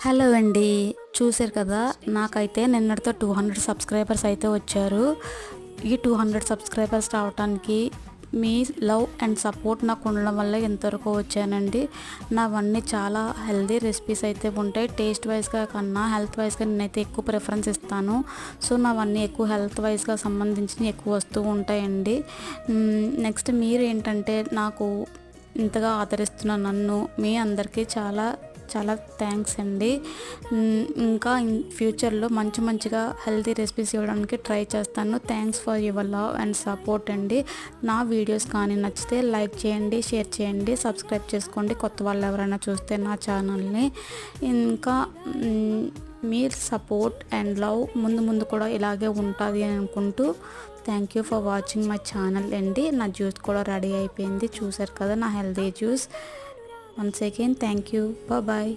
Hello అండి. చూసారు కదా, నాకైతే నిన్నటితో 200 సబ్స్క్రైబర్స్ అయితే వచ్చారు. ఈ 200 సబ్స్క్రైబర్స్ రావటానికి మీ లవ్ అండ్ సపోర్ట్ నాకు ఉండడం వల్ల ఎంతవరకు వచ్చానండి. నావన్నీ చాలా హెల్దీ రెసిపీస్ అయితే ఉంటాయి. టేస్ట్ వైజ్గా కన్నా హెల్త్ వైజ్గా నేనైతే ఎక్కువ ప్రిఫరెన్స్ ఇస్తాను. సో నావన్నీ ఎక్కువ హెల్త్ వైజ్గా సంబంధించినవి ఎక్కువ వస్తూ ఉంటాయండి. నెక్స్ట్ మీరు ఏంటంటే నాకు ఇంతగా ఆదరిస్తున్న నన్ను మీ అందరికీ చాలా చాలా థ్యాంక్స్ అండి. ఇంకా ఫ్యూచర్లో మంచిగా హెల్తీ రెసిపీస్ ఇవ్వడానికి ట్రై చేస్తాను. Thanks for your love and support అండి. నా వీడియోస్ కానీ నచ్చితే లైక్ చేయండి, షేర్ చేయండి, సబ్స్క్రైబ్ చేసుకోండి కొత్త వాళ్ళు ఎవరైనా చూస్తే నా ఛానల్ని. ఇంకా మీ సపోర్ట్ అండ్ లవ్ ముందు కూడా ఇలాగే ఉంటుంది అని అనుకుంటూ thank you for watching my channel అండి. నా జ్యూస్ కూడా రెడీ అయిపోయింది, చూసారు కదా నా healthy juice. Once again thank you, bye.